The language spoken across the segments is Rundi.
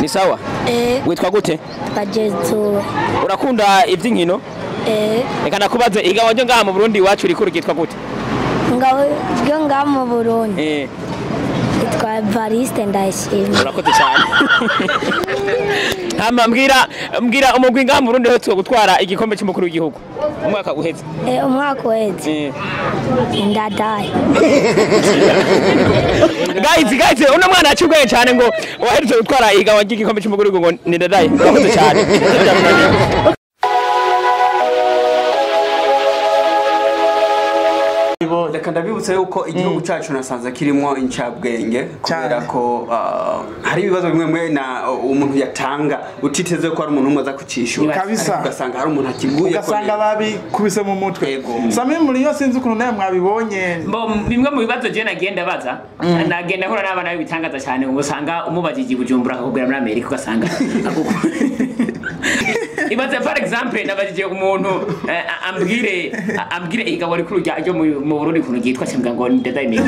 Ni sawa? Witwa gute? Bajezo. Urakunda ivy'inkino? Reka nakubaze iga waje ngaha mu Burundi wacu rikuru kitwa gute? Ngaho mu Burundi. Itwa Bariste ndashimye. Urakoze cyane. Hama mbwira umugwi ngaha mu Burundi ho tso gutwara igikombe cy'umukuru w'igihugu. Umwaka uheze. Umwaka uheze. Ndadaye. Guys, uno mwana acubweye cyane ngo waherutse gutwara iga waje igikombe cy'umukuru w'igihugu ngo ni ndadaye. Urakoze cyane. Reka ndabibutsa yuko igihugu cyacu nasanze kirimo incabwenge kubera ko hari ibibazo bimwe mwe na umuntu yatanga utiteze ko ari umuntu umaza kucishura kabisa ugasanga hari umuntu akiguye ugasanga babi kubise mu mutwe Samwe muri yo sinzi ukuntu naye mwabibonye bimwe mu bibazo je nagenda baza nagenda hora n'abana bibitangaza cyane ubusanga umubajije Bujumbura akakubwira muri Amerika ugasanga ibaze for example nabajije umuntu ambwire igabo rikuru ryo mu Burundi kuno gitwa cyangwa ngo ndadaye meke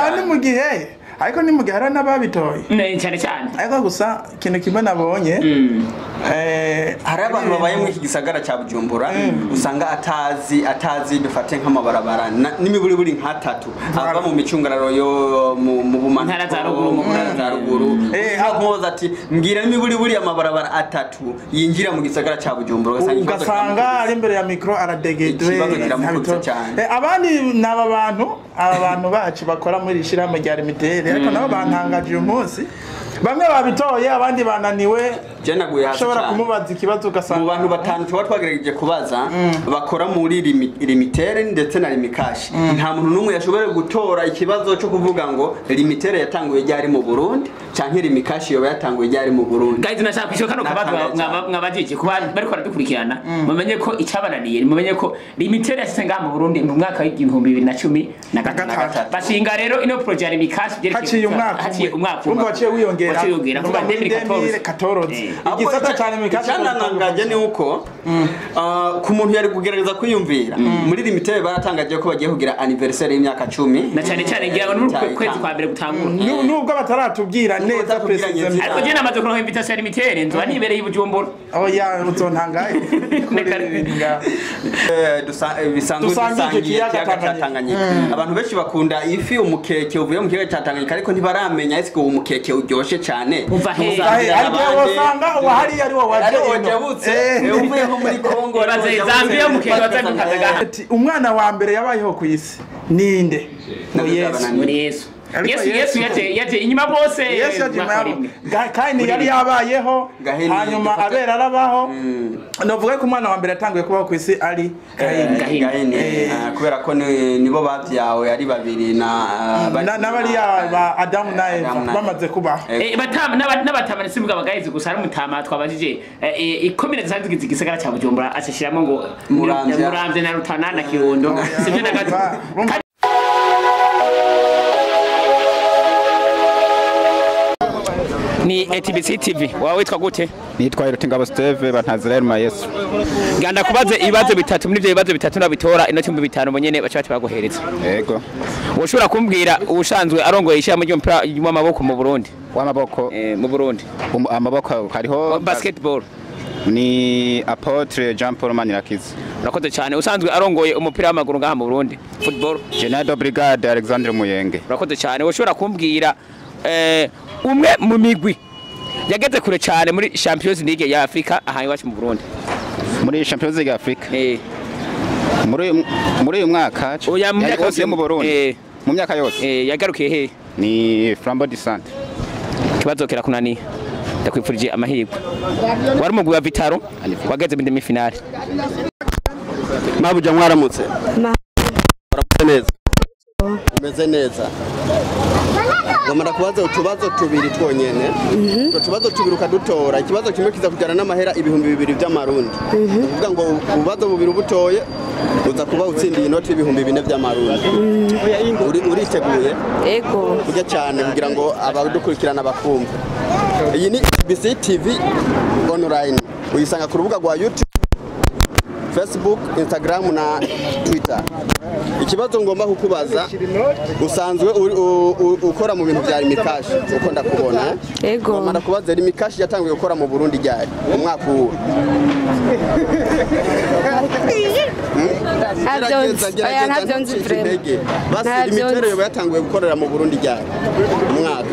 ari mu gihe ariko ni mu gihe hari n'ababitoye cyane cyane ariko gusa ikintu kimwe nabonye hari abantu babaye muri iki gisagara cya Bujumbura usanga atazi dufate nk'amabarabara n'imiburiburi nk'atatu ava mu micungararo yo mu bumantara za ruguru nkoza ati mbwira n'imiburiburi amabarabara atatu yinjira mu gisagara cya Bujumbura ugasanga ari imbere ya mikro aradegedwe abandi n'aba bantu bacu bakora muri ishirahamwe rya limitere ariko nabo bantangaje uyu munsi bamwe babitoye abandi bananiwe ushobora kumubaza ikibazo ugasanga mu bantu batanu tuba twagerageje kubaza bakora muri limitere ndetse na limikashi nta muntu n'umwe yashobora gutora ikibazo cyo kuvuga ngo limitere yatanguye ryari mu Burundi canke limikashi yoba yatanguye ryari mu Burundi guys nashaka kwishoka no kubaza mwabajije kuba bariko baradukurikirana mumenye ko icabananiye mumenye ko limitere yashitse ngaha mu Burundi mu mwaka w'2013 bashinga rero ino project ya limikashi haciye umwaka umwe waciye wiyongera kuva 2014 igisata cyane mu kazi cyanangaje ni uko ku muntu yari kugerageza kwiyumvira muri limitere baratangaje ko bagiye kugira anniversaire y'imyaka 10 na cyane cyane ngira ngo kwezi kwa mbere gutangura nubwo bataratubwira neza president ariko je namaze kuronka invitation ya limitere nzo nibereye Bujumbura oya utontangaye bisanzwe kiyaga Tanganyika abantu benshi bakunda ifi umukeke uvuye mu kiyaga Tanganyika ariko ntibaramenya ese ko umukeke uryoshe cyane uva he wasanga wahari ari wo wajabutse uvuye nko muri Kongo baze Zambia umukeke watandukanaga umwana wa mbere yabayeho ku isi ninde muri Yesu Yesu yaje inyuma bose kandi yari yabayeho hanyuma abera arabaho novuga ko umwana wa mbere yatanguye kubaho ku isi ari Gahini kubera ko nibo bavyawe ari babiri n'abari ba Adamu na Eva bamaze kubaho n'abatamani simbwa bagahize gusa ari mutama twabajije ikomine zanzwe igisagara cya Bujumbura acishiramo ngo Muramvye na Rutana na Kirundo sivyo na gato ni ETBC-TV wawe witwa gute? Nitwa Ingabo Steve bantazira ma Yesu. Ganda kubaze ibibazo bitatu muri byo bibazo bitatu nabitora inoti 5 munyene bacha baguhereza. Yego. Ushobora kumbwira ubushanzwe arongoye ishya mu mpira y'amaboko mu Burundi. W'amaboko mu Burundi. Amaboko hariho basketball. Ni Apotre Jean Paul Manirakiza. Urakoze cyane usanzwe arongoye umupira w'amaguru ngaha mu Burundi. Football. General Brigade Alexandre Muyenge. Urakoze cyane ushobora kumbwira umwe mu migwi yageze kure cyane muri Champions League ya Afrika aha iwacu mu Burundi. Muri Champions League ya Afrika. Muri uyu mwaka oya mu myaka yose mu Burundi. Mu myaka yose. Yagarukiye he? Ni Flambeau du Centre. Kibazo kera kunani. Ndakwifurije amahirwe. Wari umugwi wa Vitaro wageze mu demi finale. Mabuja mwaramutse. Baramutse neza. Umeze neza. Gomara kubaza utubazo tubiri twonyene. Utubazo tubiri ukadutora. Ikibazo kimwe kiza kujana n'amahera 2000 by'amarundi. Uvuga ngo ububazo bubiri ubutoye uza kuba utsindiye inoti 2000 by'amarundi. Uriteguye? Ego. Kujya cyane kugira ngo abadukurikirana bakumva. Iyi ni ETBC-TV online. Uyisanga ku rubuga rwa YouTube, Facebook, Instagram na Twitter. Ikibazo ngomba kukubaza usanzwe ukora mu bintu bya rimikashi uko ndakubona Ego. Ngomba ndakubaza rimikashi yatangiye gukora mu Burundi ryari umwaka uwo Basi limitere yo yatangiye gukorera mu Burundi ryari umwaka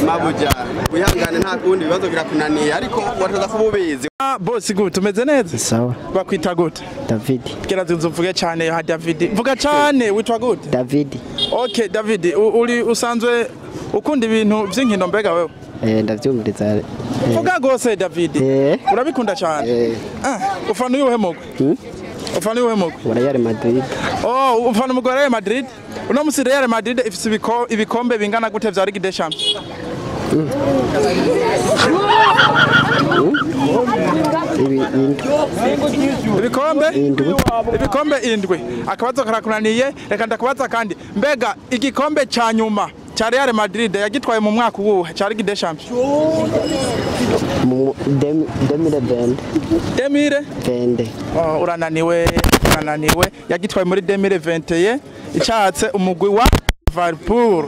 Mabuja wihangane nta kundi bibazo birakunaniye ariko watoza kububizi Boss good tumeze neza Sawa. Bakwita gute David. Kera tuvuge cyane ha David vuga cyane witwa gute David. Okay David uri usanzwe ukunda ibintu by'inkino mbega wewe Ndavyumviriza. Vuga gose David urabikunda cyane ufana uyuhe mugwe ufana uyuhe mugwe Real Madrid. Oh ufana umugore Real Madrid uno musi Real Madrid ifise ibikombe bingana gute vya Ligue des Champions ibikombe indwi akabazo karakunaniye reka ndakubaza kandi mbega igikombe ca nyuma cha Real Madrid yagitwaye mu mwaka uwuhe ca Ligue des Champions 2020. Urananiwe yagitwaye muri 2021 icatse umugwi wa Liverpool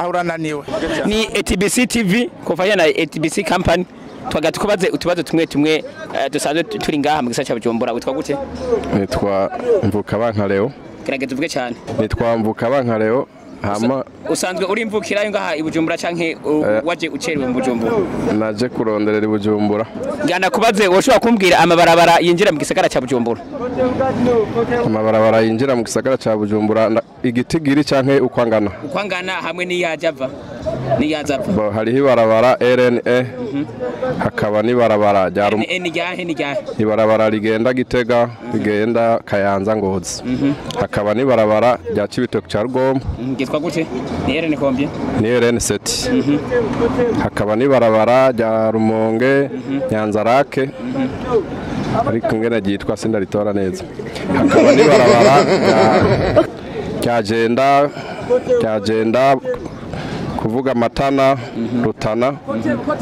urananiwe ni ETBC-TV kufanya na ETBC company twagati kubaze utubazo tumwe dusanzwe turi ngaha mu gisagara cya Bujumbura witwa gute nitwa Mvuka Leo kirageze uvuge cyane nitwa Mvuka Leo hama usanzwe uri imvukira ngaha i Bujumbura canke waje ucerewe mu Bujumbura naje kuronderera i Bujumbura ngana kubaze woshobora kumbwira amabarabara yinjira mu gisagara cya Bujumbura amabarabara yinjira mu gisagara cya Bujumbura igitigiri canke ukwangana hamwe n'iyajava n'iyazava hariho ibarabara RNE hakaba n'ibarabara rya ibarabara rigenda Gitega rigenda Kayanza Ngozi hakaba n'ibarabara rya Cibitoke cya Rugombo gitwa gute ni RN combien ni RN 7 hakaba n'ibarabara rya Rumonge Nyanzarake ariko ngene gitwa sindaritora neza hakaba n'ibarabara cyagenda kuvuga Matana Rutana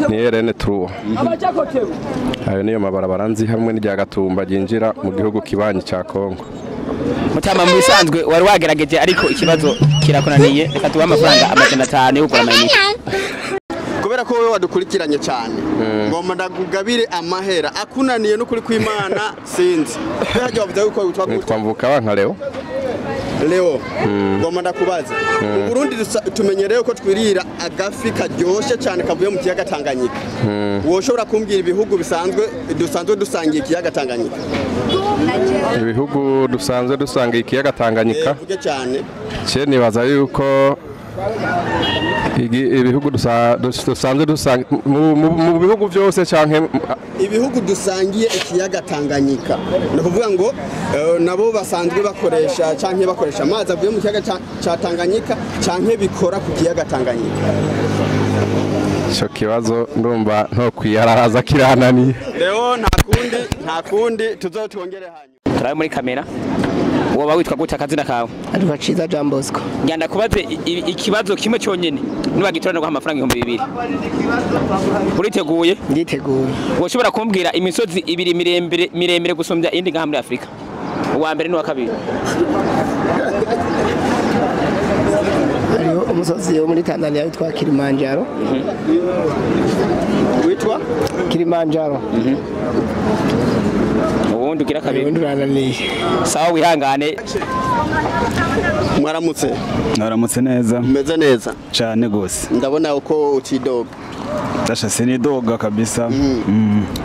ni RN 3 ayo niyo mabarabara nzi hamwe n'irya Gatumba ginjira mu gihugu kibanyi cya Kongo Mutama mu bisanzwe wari wagerageje ariko ikibazo kirakunaniye reka tuba amafaranga 500 yo kugura amayinite kubera ko wewe wadukurikiranye cyane ngomba ndagugabire amahera akunaniye no kuri kw'Imana sinzi byaje bavuze yuko witwa Mvuka Leo ngomba ndakubaza mu Burundi tumenyereye ko twirira agafi karyoshe cyane kavuye mu kiyaga Tanganyika woshobora kumbwira ibihugu dusanzwe dusangiye ikiyaga Tanganyika ibihugu dusanzwe dusangiye ikiyaga Tanganyika vuge cyane nibaza yuko ibihugu dusanzwe dusanga mu bihugu byose canke ibihugu dusangiye ikiyaga Tanganyika no kuvuga ngo nabo basanzwe bakoresha amazi avuye mu kiyaga ca Tanganyika canke bikora ku kiyaga Tanganyika cyo kibazo ndumva nto kwiyaraza kirananiye rero nta kundi tuzotwongere hanyuma turabe muri kamera woba witwa gute akazina kawe Ari Ciza Jean Bosco. Nganda kubaze ikibazo kimwe cyonyene nibagitorana kwa amafaranga 200 uriteguye Nditeguye woshobora kumbwira imisozi ibiri miremire gusumbya indi ngaha muri Afrika uwa mbere n'uwa kabiri Hariho umusozi wo muri Tanzania witwa Kilimanjaro witwa Kilimanjaro ubundi ugira kabiri ubundi urananiye sawa wihangane Mwaramutse neza meze neza cyane gose ndabona uko utidoga Dasha sinidoga kabisa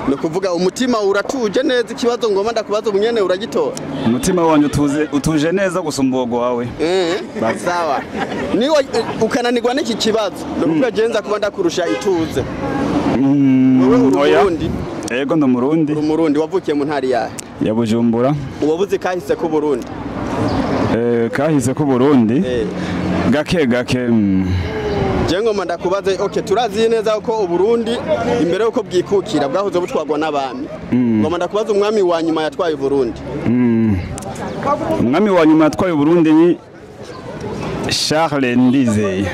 no kuvuga umutima uratuje neza ikibazo ngoma ndakubaza umunyene uragitora umutima wanyu utuje neza gusumbogo wawe sawa ni ukananirwa n'iki kibazo no kuvuga genza kuba ndakurusha ituze Burundi yego ndo Murundi wavukiye mu ntari yahe ya Bujumbura uwabuze kahise ko Burundi kahise ko Burundi gake Jengoma ndakubaze turazi neza ko Uburundi imbere yuko bwikukira bwahoze butwagwa n'abami ngoma ndakubaza umwami wa nyuma yatwaye Burundi umwami wa nyuma yatwaye Burundi ni Charles Ndizeye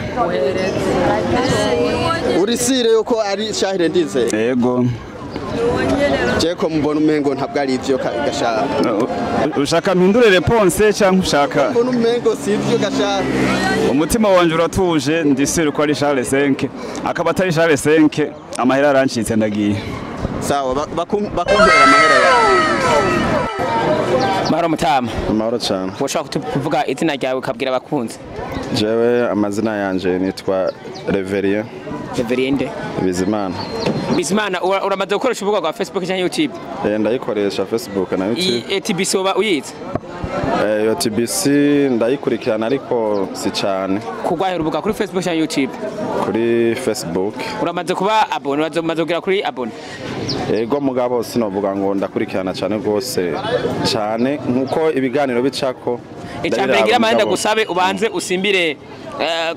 urisire yuko ari Charles Ndizeye yego je ko mbona umengo ntabwo ari ivyo gashaka ushaka mpindure réponse cyangwa ushaka mbona umengo si ivyo gashaka umutima wanje uratuje ndisere ko ari Charles 5 akaba atari Charles 5 amahera arancitse ndagiye sawa bakumbera amahera yawe Mahoro Mutama. Mahoro cyane. Woshaka kuvuga izina ryawe ukabwira abakunzi. Jewe amazina yanje nitwa Reverien. Reverien nde? Bizimana. Bizimana uramaze gukoresha urubuga rwa Facebook cyangwa YouTube? Ndayikoresha Facebook na YouTube. ETBC uba uyize? ETBC ndayikurikirana ariko si cyane. Kugwahe urubuga kuri Facebook cyangwa YouTube? Kuri Facebook. Uramaze kuba abone, uramaze kugira kuri abone? Ego mugabo sinovuga ngo ndakurikirana cyane rwose cyane nkuko ibiganiro bicako. Icambere ngira amanda gusabe ubanze usimbire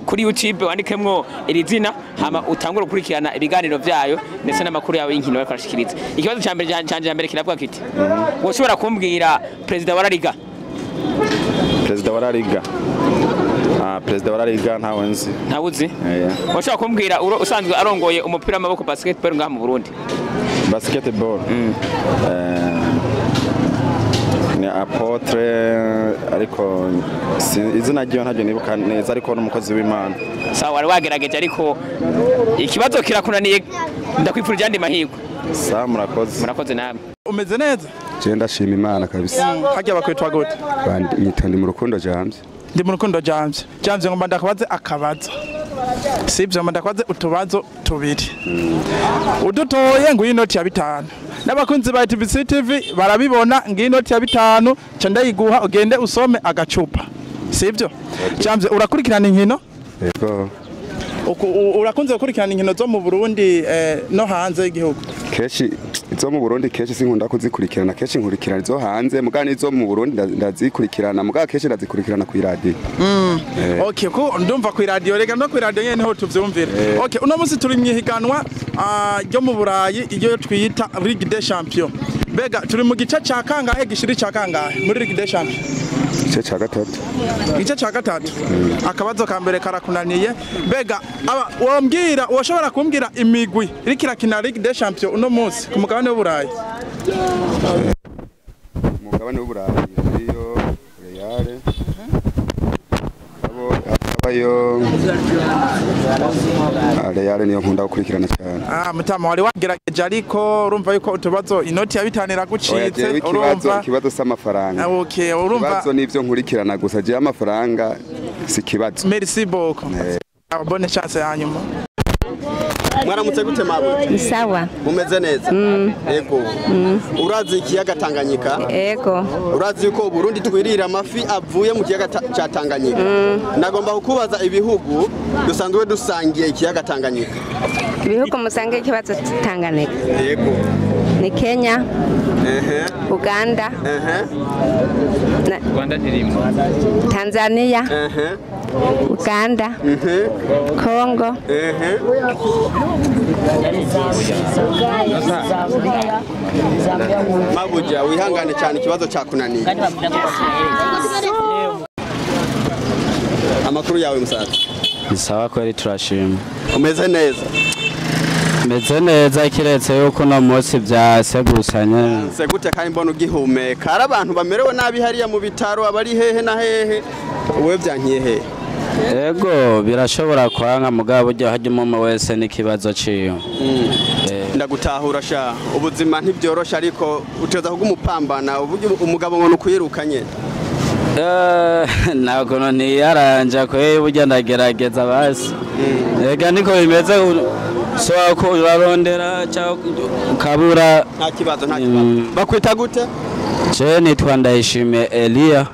kuri YouTube wandikemwo iri zina hama utangura gukurikirana ibiganiro vyayo ndetse n'amakuru yawe y'inkino bakarashikiriza. Ikibazo cyambere kiravuga kiti woshobora kumbwira president wa La Liga? President wa La Liga. President wa La Liga ntawe nzi. Ntawuzi? Woshobora kumbwira usanzwe arongoye umupira w'amaboko basketball ngaha mu Burundi? Basketball. Ni apotre ariko izina ryo ntabyo nibuka neza ariko n'umukozi w'Imana. Sawa wari wagerageje ariko ikibazo kirakunaniye ndakwifurije andi mahirwe. Sawa murakoze namwe. Umeze neza? Je ndashima Imana kabisa. Hajya bakwitwa gute? Nyitandi mu rukundo James. Ndi mu rukundo James. James ngomba ndakabaze akabazo. Sibyo ngomba ndakabaze utubazo tubiri. Udutoye ngo inoti ya 5. N'abakunzi ba ETBC-TV barabibona ngiyi inoti ya 5 ca ndayiguha ugende usome agacupa. Sibyo? James urakurikirana inkino? Yego. Urakunze gukurikirana inkino zo mu Burundi no hanze y'igihugu? Keshi izo mu Burundi keshi sinkunda kuzikurikirana keshi nkurikirana izo hanze mugani izo mu Burundi ndazikurikirana muga keshi ndazikurikirana ku radio. Okay ko ndumva ku radio rega no ku radio nyene ho tuvyumvira. Okay uno munsi turi myihiganwa ryo mu Burayi iyo twita Ligue des Champions. Mbega turi mu gice ca kangahe gishiri ca kangahe muri Ligue des Champions? Igice ca gatatu. Igice ca gatatu. Akabazo ka mbere karakunaniye. Mbega wombwira woshobora kumbwira imigwi irikira kina Ligue des Champions uno munsi ku mugabane w'Uburayi? Mugabane w'Uburayi iyo Real abayo Real niyo nkunda gukurikirana cyane. Mutama wari wagerageje ariko urumva yuko utubazo inoti ya 5 iragucitse urumva ikibazo s'amafaranga. Okay urumva ikibazo nivyo nkurikirana gusa je amafaranga si kibazo. Merci beaucoup. Bonne chance hanyuma. Mwaramutse gute mabwe? Ni sawa. Mumeze neza? Yego. Urazi ikiyaga Tanganyika? Yego. Urazi yuko Burundi twirira amafi avuye mu kiyaga ca Tanganyika? Nagomba kukubaza ibihugu dusanzwe dusangiye ikiyaga Tanganyika. Ibihugu musangiye ikibazo Tanganyika? Yego. Ni Kenya. Uganda. Uganda ndirimo. Tanzania. Uganda. Congo. Mabuja wihangane cyane ikibazo cyakunaniye. Amakuru yawe musaza? Ni sawa kweli turashima. Umeze neza? Meze neza kiretse yuko no munsi byasegusanye. Segute kandi mbona ugihumeka. Ari abantu bamerewe nabi hariya mu bitaro abari hehe na hehe. Uwe byankiye hehe? Ego birashobora kwanga mugabo ujya hajyemo wese n'ikibazo ciyo. Ndagutahura sha ubuzima ntibyorosha ariko uteza kuga umupambana umugabo ngo nukuyirukanye. Nako ni yaranja ko burya ndagerageza basi. Ega niko bimeze so ko urarondera cyangwa ukabura. Nta kibazo nta kibazo. Bakwita gute? Je nitwa Ndayishimiye Elia.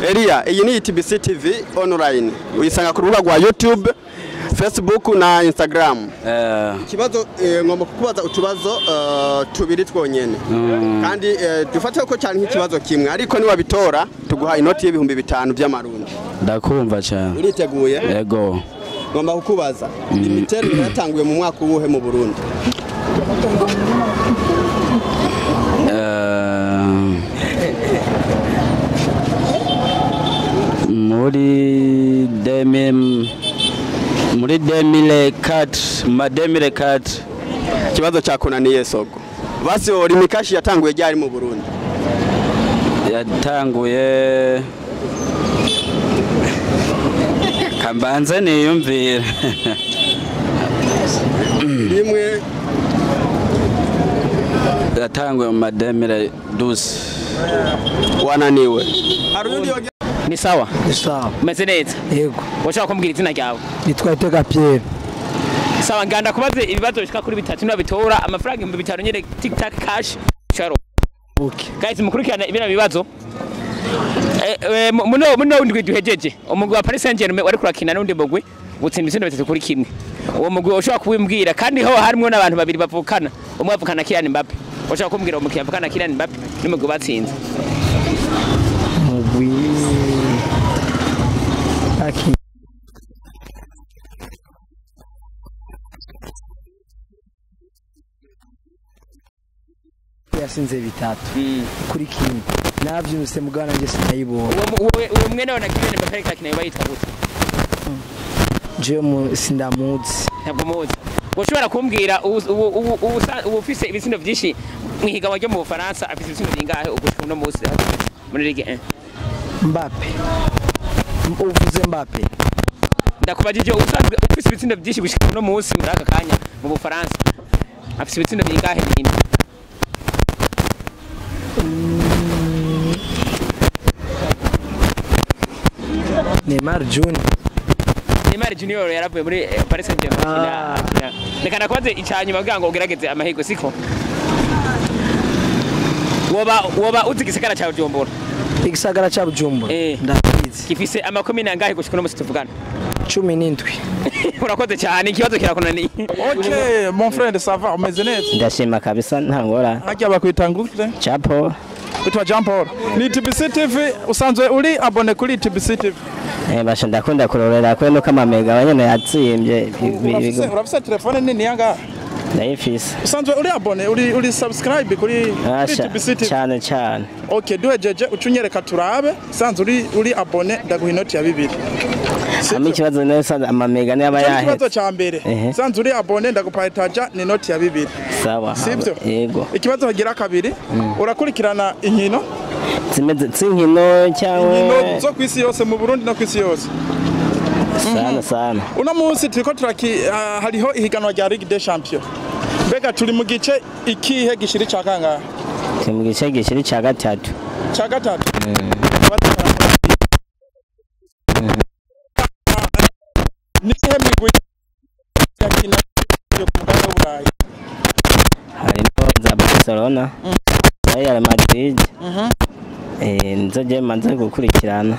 Elia, iyi ni ETBC-TV online. Uyisanga ku rubuga rwa YouTube, Facebook na Instagram. Ikibazo ngomba kukubaza utubazo tubiri twonyene. Kandi dufate ko cyane nk'ikibazo kimwe ariko ni wabitora tuguha inoti y'ibihumbi 5 by'amarundi. Ndakumva cyane. Uriteguye? Yego. Ngomba kukubaza imiterere yatanguye mu mwaka ubuhe mu Burundi? muri 2004 Kibazo cyakunaniye soko. basi Olimikashi yatanguye ryari mu Burundi? Yatanguye kambanze niyumvira rimwe yatanguye mu mademire 12 wananiwe. Ni sawa? Ni sawa. Meze neza? Yego. Washaka kumbwira izina ryawe? Nitwa Itega Pierre. Sawa, nganda kubaze ibibazo bishika kuri bitatu niba bitora amafaranga 5,000 nyene TikTok cash charo. Okay. Guys, mukurikirana ibina bibazo. Muno ndwi duhejeje. Umugwi wa Paris Saint-Germain wari kurakina n'undi mugwi gutsinda ibitsina bitatu kuri kimwe. Uwo mugwi ushobora kubimbwira kandi ho harimo n'abantu babiri bavukana. Umwe avukana Kylian Mbappe. Washaka kumbwira umukiriya avukana Kylian Mbappe n'umugwi batsinze. Mugwi. Aki. Yasinze bitatu. Kuri kimwe. Navyumse mugana nje sinayibona. Uwo mwene wa Kylian Mbappe kakina bayita gute? Je mu sindamuzi. Ntabwo muzi. Woshobora kumbwira ufise ibitsina byinshi mwihiganwa ryo mu Bufaransa afise ibitsina bingahe ugushika no munsi muri Ligue 1? Mbappe. Uvuze Mbappe. Ndakubajije usanzwe ufise ibitsina byinshi gushika no munsi muri aka kanya mu Bufaransa afise ibitsina bingahe nyine? Neymar Junior. Neymar Junior yaravuye muri Paris Saint-Germain. Reka nakwaze icanyuma kugira ngo ugerageze amahirwe siko. Woba uzi gisagara cha Bujumbura. Igisagara cha Bujumbura. Ndabizi. Gifise amakomine angahe gushika no musi tuvugana? 17. Urakoze cyane ikibazo kirakunaniye. Okay, mon frère ça va umeze neza? Ndashima kabisa ntangora. Hajya bakwitangurire? Chapo. Witwa Jean Paul. Ni ETBC-TV usanzwe uri abone kuri ETBC-TV. Basha ndakunda kurorera kwe no kama Mbega abanyene yatsimbye. Urafise telefone nini yanga? Ndayifise. Usanzwe uri abone uri subscribe kuri ETBC-TV. Cyane cyane. Okay, duhejeje ucunyereka turabe sanzwe uri abone ndaguha inoti ya 2. Ami kibazo nayo sanzwe amamega n'aba yahe. Ikibazo ca mbere. Sanzwe uri abone ndagupayitaja ni inoti ya 2. Sawa. Sibyo? Yego. Ikibazo hagira kabiri urakurikirana inkino zimeze tsinkino cyangwa inkino zo kwisi yose mu Burundi no kwisi yose. Sana. Uno munsi turiko hariho ihiganwa rya Ligue des Champions. Mbega turi mu gice ikihe gishiri ca kangahe? Turi mu gice gishiri ca gatatu. Ca gatatu? Nihe migwi yakina yo ku mugabane w'Uburayi? Harimo za Barcelona, Real Madrid. Nzoje manze gukurikirana.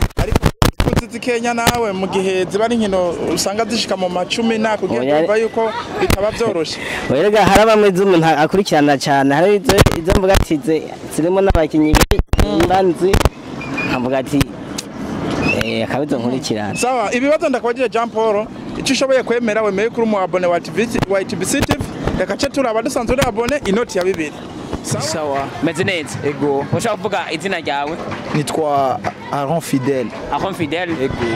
Kuzizi Kenya nawe mu gihe ziba ari nkino usanga zishika mu 10 na kugira ngo yuko bitaba byoroshe. Werega haraba muri zumu akurikirana cyane hari izo mvuga ati zirimo n'abakinyi banzi amvuga ati akabizo nkurikirana. Sawa, ibibazo ndakwagira Jean Paul icyo ushoboye kwemera wemeye kuri mu abone wa ETBC-TV yakace turaba dusanzwe uri abone inoti ya 2. Sawa. Meze neza. Ego. Ushaka kuvuga izina ryawe? Nitwa Aron Fidel. Aron Fidel.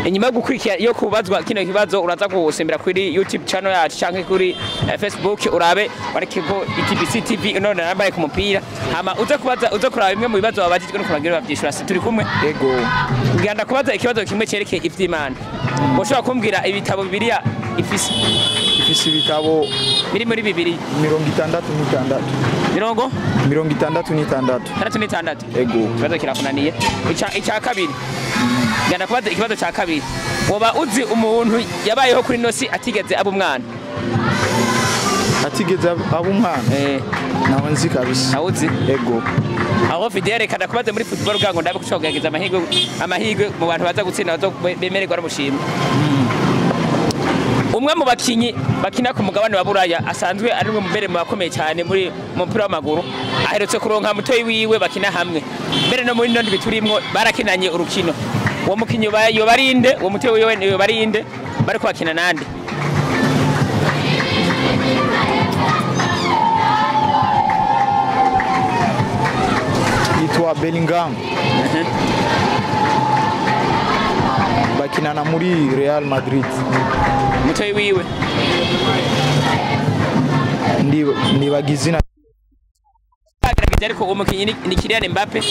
Inyuma yo gukurikira yo kubazwa kino kibazo uraza gusembera kuri YouTube channel yacu canke kuri Facebook urabe barekego ETBC-TV none nambaye ku mupira. Hama uza kuraba bimwe mu bibazo babajijwe no kurangira bavyishura turi kumwe. Ego. Nganda kubaza ikibazo kimwe cerekeye ivy'Imana. Ushaka kumbwira ibitabo Bibiliya ifise ibitabo biri muri Bibiliya 66. Mirongo 66. 66. Ego. Kibazo kirakunaniye. Icya kabiri. Ngana kubaza ikibazo cya kabiri. Woba uzi umuntu yabayeho kuri nosi atigeze aba umwana? Atigeze aba umwana? Nawe nzi kabisa. Nawuzi? Ego. Aho Fidel kada kubaza muri football bwango ndabe kucogageza amahirwe mu bantu baza gutsinda bazo bemererwa n'umushimwe. Umwe mu bakinyi bakina ku mugabane wa Buraya asanzwe ari umwe mu mbere mu bakomeye cyane muri mupira w'amaguru aherutse kuronka mutoyi wiwe bakina hamwe mbere no muri ndwi turimwo barakinanye urukino uwo mukinyi yo barinde uwo mutoyi wiwe yo barinde bari kwakina nande yitwa Bellingham bakinana muri Real Madrid. Mutoyi wiwe ndi bagizina bimeze ariko uwo mukinyi ni Kylian Mbappe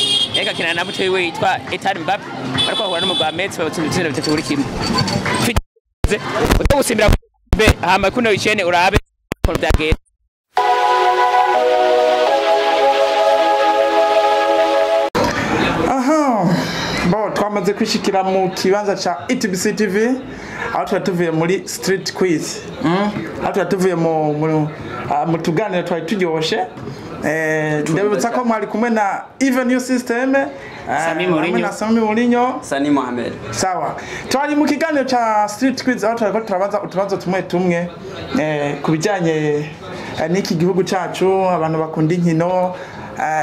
eka kinana na muto wiwe yitwa Ethan Mbappe bariko bahura n'umugwa wa Metz batsinda ibitsina bitatu kuri kimwe utogusimbira be hama kuno wicene urabe ko byagenda Bo twamaze kwishikira mu kibanza cha ETBC-TV aho tuvuye muri street quiz aho tuvuye mu tuganiro twari turyoshe ndabutsa ko mwari kumwe na Even New System Sami Mourinho Sani Mohamed sawa twari mu kiganiro cha street quiz aho turiko turabaza utubazo tumwe kubijanye n'iki gihugu cacu abantu bakunda inkino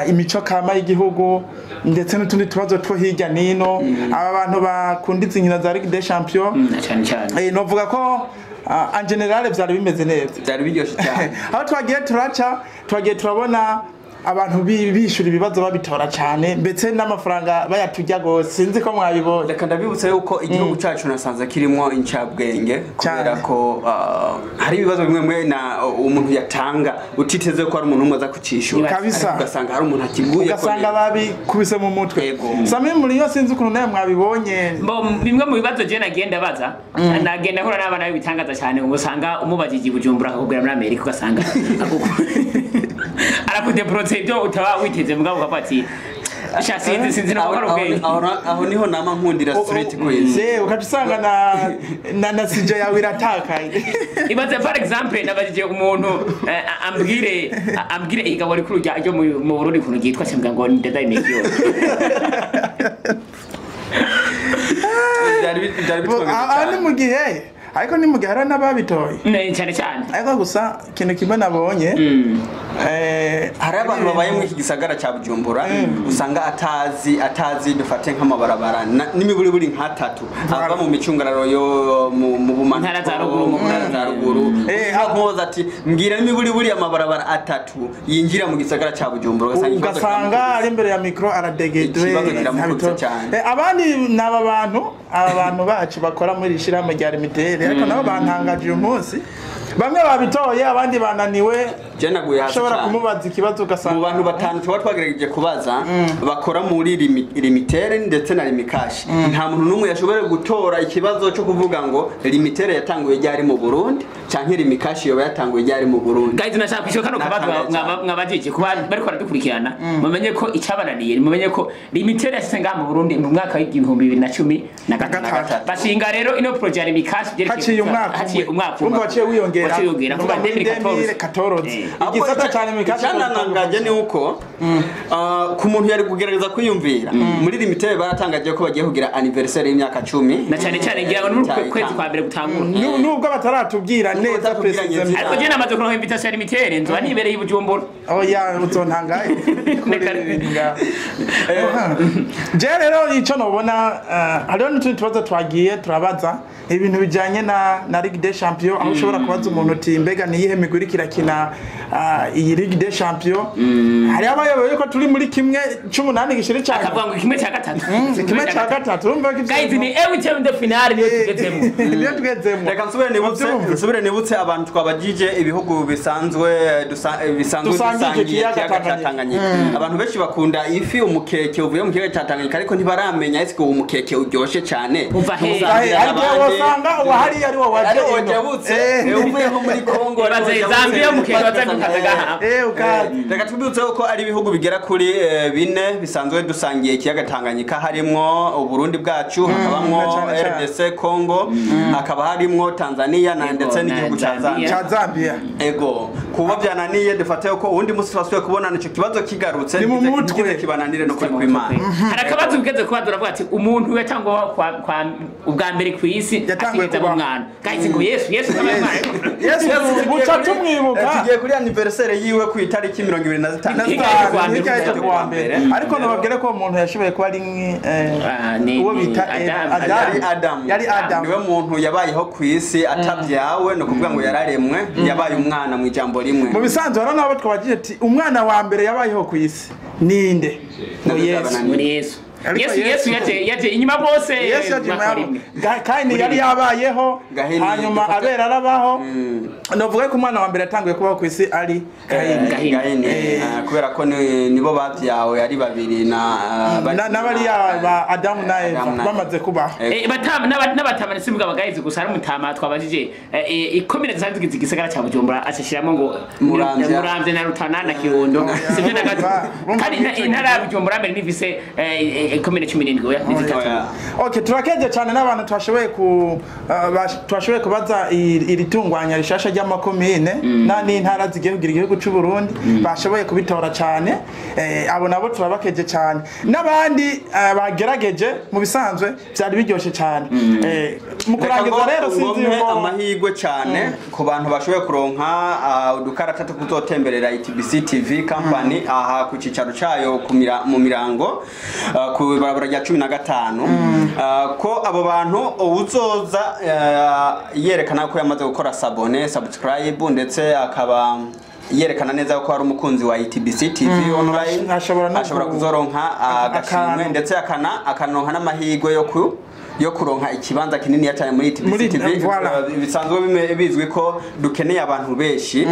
imico kama y'igihugu ndetse n'utundi tubazo two hirya nino aba bantu bakunda inkino za Ligue des Champions cyane novuga ko en general byari bimeze neza byari biryoshye cyane aho twagiye turabona abantu bishura ibibazo babitora cyane mbetse n'amafaranga bayatujya gose sinzi ko mwabibonye reka ndabibutsa yuko igihugu cacu nasanze kirimo incabwenge kubera ko hari ibibazo bimwe na umuntu yatanga utiteze ko ari umuntu umwe aza kucishura kabisa ugasanga hari umuntu akiguye ugasanga babikubise mu mutwe Sami Mourinho sinzi ukuntu naye mwabibonye bimwe mu bibazo je nagenda baza nagenda hora n'abana bitangaza cyane usanga umubajije Bujumbura akakubwira muri Amerika ugasanga arakude ibyo utaba witeze mugabo ukapati sinzi aho niho nama nkundira street quiz ukatusanga na CJ yawe iratakaye ibaze for example nabajije umuntu ambwire igabo ari kuru ryo mu Burundi kuno gitwa cyangwa ngo ndeda imegyo ari mu gihe ariko ni mu gihe hari n'ababitoye cyane ariko gusa ikintu kimwe nabonye hari abantu babaye muri iki gisagara cya Bujumbura usanga atazi dufate nk'amabarabara n'imiburiburi nk'atatu ava mu micungararo yo mu ntara za ruguru nkoza ati mbwira n'imiburiburi amabarabara atatu yinjira mu gisagara cya Bujumbura ugasanga ari imbere ya mikro aradegedwe abandi n'aba bantu bacu bakora muri shirama rya limitere ariko nabo bantangaje uyu munsi bamwe babitoye abandi bananiwe ashobora kumubaza ikibazo ugasanga mu bantu batanu tuba twagerageje kubaza bakora muri limitere ndetse na limikashi nta muntu n'umwe yashobora gutora ikibazo cyo kuvuga ngo limitere yatanguye ryari mu Burundi canke limikashi yoba yatanguye ryari mu Burundi guys nashaka kwishoka no kubaza mwabajije kuba bari ko dukurikirana mumenye ko icabananiye mumenye ko limitere yasenga mu Burundi mu mwaka w'2013 bashinga rero ino project ya limikashi haciye umwaka umwe waciye wiyongera kuba 2014 igisata cyane mikashi cyanangaje ni uko ku muntu yari kugerageza kwiyumvira muri limitere baratangaje ko bagiye kugira anniversaire y'imyaka 10 na cyane ngira ngo n'ukwezi kwa mbere gutangura nubwo bataratubwira neza president ariko je namaze kuronka invitation limitere nzo nibereye i Bujumbura oya uzontangaye je rero ico nobona hariho n'utundi tubazo twagiye turabaza ibintu bijanye na Ligue des Champions aho ushobora kubaza umuntu uti mbega ni yihe migwi kirakina iyi Ligue des Champions hari abayoboye ko turi muri kimwe 18 gishiri cyane akavuga ngo kimwe cya gatatu urumva ko guys ni every time the finale niyo tugezemo reka nsubire nibutse abantu twabajije ibihugu bisanzwe Tanganyika abantu benshi bakunda ifi umukeke uvuye mu kiyaga cya Tanganyika ariko ntibaramenya ese uwo mukeke uryoshe cyane usanga wahari ari wo waje uvuye nko muri Kongo Zambia mukeke watandukanaga reka tubibutse ko ari ibihugu bigera kuri 4 bisanzwe dusangiye ikiyaga Tanganyika harimo Uburundi bwacu hakabamwo RDC Congo hakaba harimo Tanzania na ndetse n'igihugu cya Zambia ego kuba byananiye dufate ko ubundi musi twasuye kubona nicyo kibazo kigarutse kize kibananire no kuri kw'Imana hari akabazo bigeze kubadura bwati umuntu wetangwa kwa ubwa mbere ku isi yatanguye kuba mwana guys ngo Yesu buca tumwibuka tugiye kuri anniversaire yiwe ku itariki 25 ariko nababwire ko umuntu yashoboye kuba ari uwo bita Adam niwe muntu yabayeho ku isi atabyawe no kuvuga ngo yararemwe yabaye umwana mu ijambo rimwe mu bisanzwe hano nabo twabagije ati umwana wa mbere yabayeho ku isi ninde Yesu Yesu yaje inyuma bose Yesu yaje kandi yari yabayeho hanyuma abera arabaho novuga ko umwana wa mbere yatanguye kubaho ku isi ari Gahini kubera ko nibo bavyawe ari babiri n'abari ba Adamu na Eva bamaze kubaho n'abatamani simbwa bagaheze gusa ari mutama twabajije ikomine zanzigize igisagara cya Bujumbura acishiramo ngo Muramvye na Rutana na Kirundo sivyo na gato kandi intara ya Bujumbura mbere nivise ikomine 17 oya nizitatu. Okay, turakeje cyane n'abantu twashoboye kubaza iri tungwanya rishasha ry'amakomine n'intara zigiye kugira igihugu cy'u Burundi bashoboye kubitora cyane abo nabo turabakeje cyane n'abandi bagerageje mu bisanzwe byari biryoshe cyane mu kurangiza rero sinzi ko amahirwe cyane ku bantu bashoboye kuronka udukarata two kuzotemberera ETBC-TV company aha ku cicaro cayo mu mirango ku barabara rya 15 ko abo bantu uzoza yerekana ko yamaze gukora subscribe ndetse akaba yerekana neza ko ari umukunzi wa ETBC-TV online ashobora kuzoronka agashimwe ndetse akanonka n'amahirwe yo kuronka ikibanza kinini cyane muri ETBC-TV bisanzwe bizwi ko dukeneye abantu benshi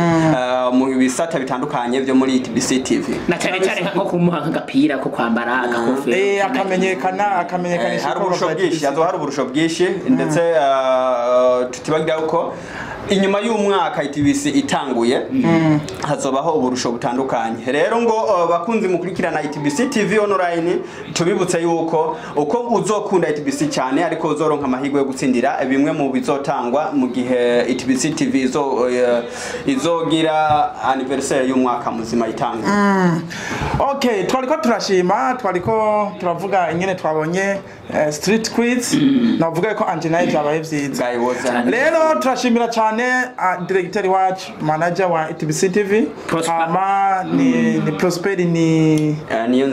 mu bisata bitandukanye byo muri ETBC-TV na cyane nko kumuha agapira ko kwambara agakofe akamenyekana hari uburusho bwinshi hari uburusho bwinshi ndetse tutibagira uko inyuma y'umwaka ETBC itanguye hazobaho uburusho butandukanye rero ngo bakunzi mukurikirana ETBC-TV online tubibutse yuko uko uzokunda ETBC cyane ariko uzoronka amahirwe yo gutsindira bimwe mu bizotangwa mu gihe ETBC-TV izogira anniversaire y'umwaka muzima itangwa. Okay, twariko turashima twariko turavuga ingene twabonye street quiz navuga ko Angelina yabaye vyiza rero turashimira cyane director wacu manager wa ETBC-TV ama ni Prosper niyo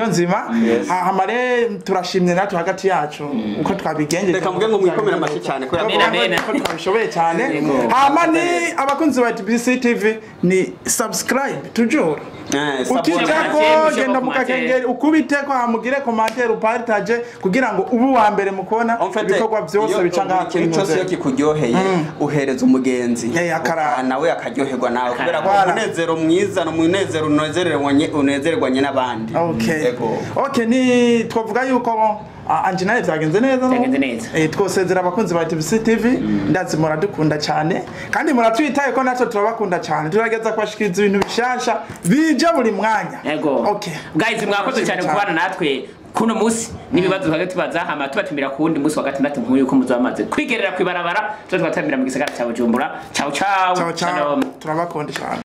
nzima hamare turashimye natwe hagati yacu uko twabigenje reka mvuge ngo mwikomera amashi cyane ko twabishoboye cyane hama ni abakunzi ba ETBC-TV ni subscribe toujours ukijako genda mukakengeri ukubiteko hamugire commentaire upartage kugira ngo ubu wa mbere mukona ibikorwa byose bicanga ikintu cyose yo kikuryoheye uhereza umugenzi nawe akaryoherwa nawe kubera ko umunezero mwiza no munezero unezererwanye n'abandi. Okay ni twavuga yuko Angelina byagenze neza twosezera abakunzi ba ETBC-TV ndazi muradukunda cyane kandi muratwitaye ko natwe turabakunda cyane turageza kwashikiriza ibintu bishasha bije buri mwanya. Okay guys mwakoze cyane kubana natwe kuno musi nibibazo hagati bazahama tubatumira ku wundi musi wa gatandatu nk'uyu ko muzamaze kwigerera kwibarabara tuzatambira mu gisagara cya Bujumbura. Ciao turabakunda cyane.